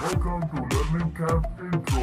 Welcome to Learning Camp Intro.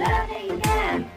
Learning Camp।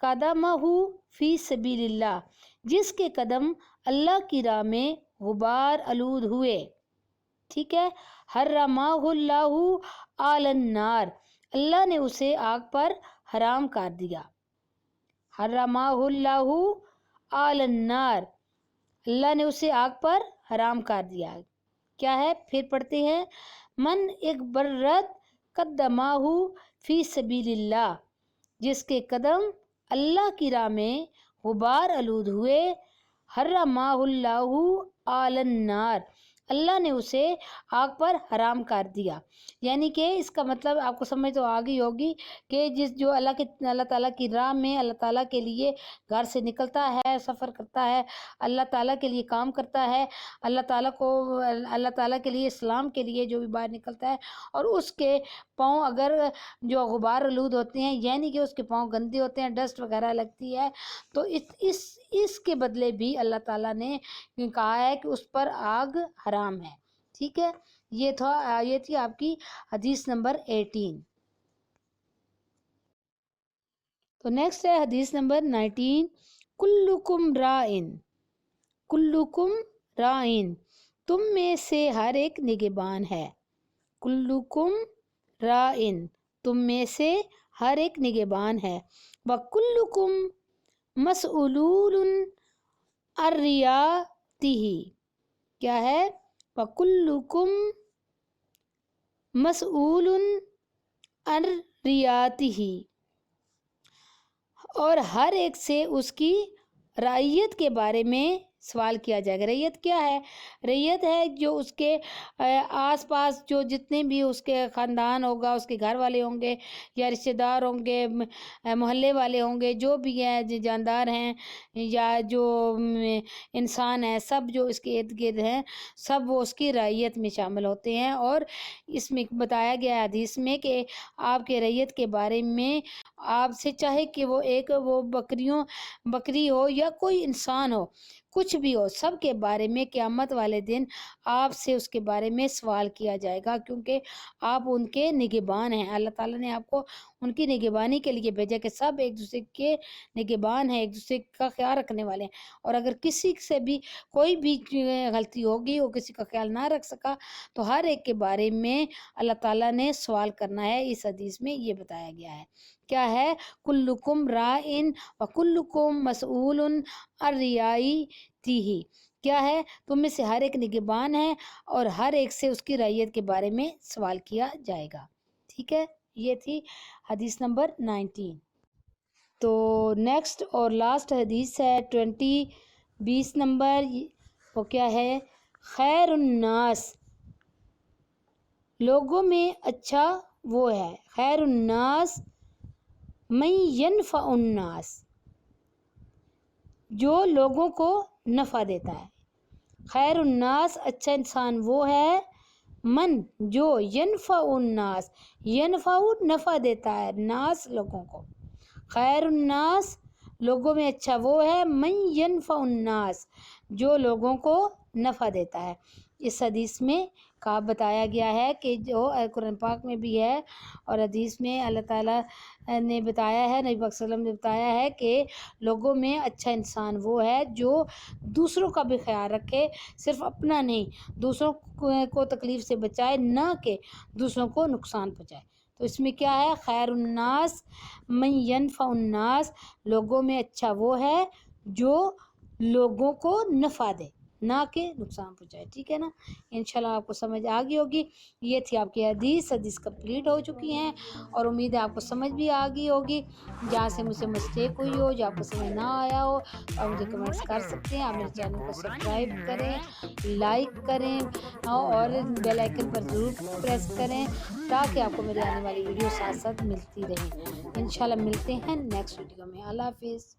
قدمہ فی سبیل اللہ، جس کے قدم اللہ کی راہ میں غبار آلود ہوئے، ٹھیک ہے. حرمہ اللہ علی النار، اللہ نے اسے آگ پر حرام کر دیا. حرمہ اللہ علی النار، اللہ نے اسے آگ پر حرام کر دیا. کیا ہے؟ پھر پڑھتے ہیں. من اقبرت قدمہ فی سبیل اللہ، جس کے قدم اللہ کی راہ میں غبار آلود ہوئے. حرمہ اللہ علی النار، اللہ نے اسے آگ پر حرام کر دیا. یعنی کہ اس کا مطلب آپ کو سمجھ تو آ گئی ہوگی کہ جو اللہ تعالیٰ کی راہ میں اللہ تعالیٰ کے لیے گھر سے نکلتا ہے، سفر کرتا ہے، اللہ تعالیٰ کے لیے کام کرتا ہے، اللہ تعالیٰ کے لیے اسلام کے لیے جو بھی باہر نکلتا ہے، اور اس کے پاؤں اگر جو غبار آلود ہوتے ہیں، یعنی کہ اس کے پاؤں گندے ہوتے ہیں، ڈسٹ وغیرہ لگتی ہے، تو اس کے بدلے بھی اللہ تعالیٰ نے کہا ہے کہ اس پر آگ حرام ہے. ٹھیک ہے، یہ تھی آپ کی حدیث نمبر 18. تو نیکسٹ ہے حدیث نمبر 19. کلکم رائن، کلکم رائن، تم میں سے ہر ایک نگہبان ہے. کلکم رائن، تم میں سے ہر ایک نگہبان ہے. وکلکم مسئولون عن رعیتہ، کیا ہے؟ وکلکم مسئول عن رعیتہ، اور ہر ایک سے اس کی رعیت کے بارے میں سوال کیا جائے گا. رعیت کیا ہے؟ رعیت ہے جو اس کے آس پاس جو جتنے بھی اس کے خاندان ہوگا، اس کے گھر والے ہوں گے یا رشتہ دار ہوں گے، محلے والے ہوں گے، جو بھی ہیں جاندار ہیں یا جو انسان ہیں، سب جو اس کے ارد گرد ہیں، سب وہ اس کی رعیت میں شامل ہوتے ہیں. اور اس میں بتایا گیا حدیث میں کہ آپ کے رعیت کے بارے میں آپ سے چاہے کہ وہ بکری ہو یا کوئی انسان ہو، کچھ بھی ہو، سب کے بارے میں قیامت والے دن آپ سے اس کے بارے میں سوال کیا جائے گا، کیونکہ آپ ان کے نگہبان ہیں. اللہ تعالیٰ نے آپ کو ان کی نگہبانی کے لیے بھیجا کہ سب ایک دوسرے کے نگہبان ہیں، ایک دوسرے کا خیال رکھنے والے ہیں. اور اگر کسی سے بھی کوئی بھی غلطی ہوگی، وہ کسی کا خیال نہ رکھ سکا، تو ہر ایک کے بارے میں اللہ تعالیٰ نے سوال کرنا ہے. اس حدیث میں یہ بتایا گیا ہے. کیا ہے؟ کلکم رائن وکلکم مسئول عن رعیتہ، کیا ہے؟ تم میں سے ہر ایک نگہبان ہے اور ہر ایک سے اس کی رعیت کے بارے میں سوال کیا جائے گا. ٹھیک ہے، یہ تھی حدیث نمبر 19. تو نیکسٹ اور لاسٹ حدیث ہے 20 نمبر. وہ کیا ہے؟ خیر الناس، لوگوں میں اچھا وہ ہے. خیر الناس من ینفع الناس، جو لوگوں کو نفع دیتا ہے. خیر الناس، اچھا انسان وہ ہے، من جو ینفع الناس، ینفع نفع دیتا ہے، ناس لوگوں کو. خیر الناس، لوگوں میں اچھا وہ ہے، من ینفع الناس، جو لوگوں کو نفع دیتا ہے. اس حدیث میں کا بتایا گیا ہے کہ جو قرآن پاک میں بھی ہے اور حدیث میں اللہ تعالیٰ نے بتایا ہے، نبی پاک صلی اللہ علیہ وسلم نے بتایا ہے کہ لوگوں میں اچھا انسان وہ ہے جو دوسروں کا بھی خیال رکھے، صرف اپنا نہیں، دوسروں کو تکلیف سے بچائے، نہ کہ دوسروں کو نقصان پہنچائے. تو اس میں کیا ہے؟ خیر الناس من ینفع الناس، لوگوں میں اچھا وہ ہے جو لوگوں کو نفع دے، نہ کہ نقصان پہنچائے. ٹھیک ہے نا؟ انشاءاللہ آپ کو سمجھ آ گئی ہوگی. یہ تھی آپ کی حدیث کمپلیٹ ہو چکی ہیں اور امید ہے آپ کو سمجھ بھی آ گئی ہوگی. جہاں سے مجھ سے مسٹیک ہوئی ہو، جو آپ کو سمجھ نہ آیا ہو، تو آپ مجھے کمنٹس کر سکتے ہیں. آپ میرے چینل کو سبسکرائب کریں، لائک کریں اور بیل آئیکن پر ضرور پریس کریں تاکہ آپ کو میری آنے والی ویڈیو ساتھ ساتھ ملتی رہے. انشاءاللہ ملتے ہیں نیکسٹ ویڈیو میں. اللہ حافظ.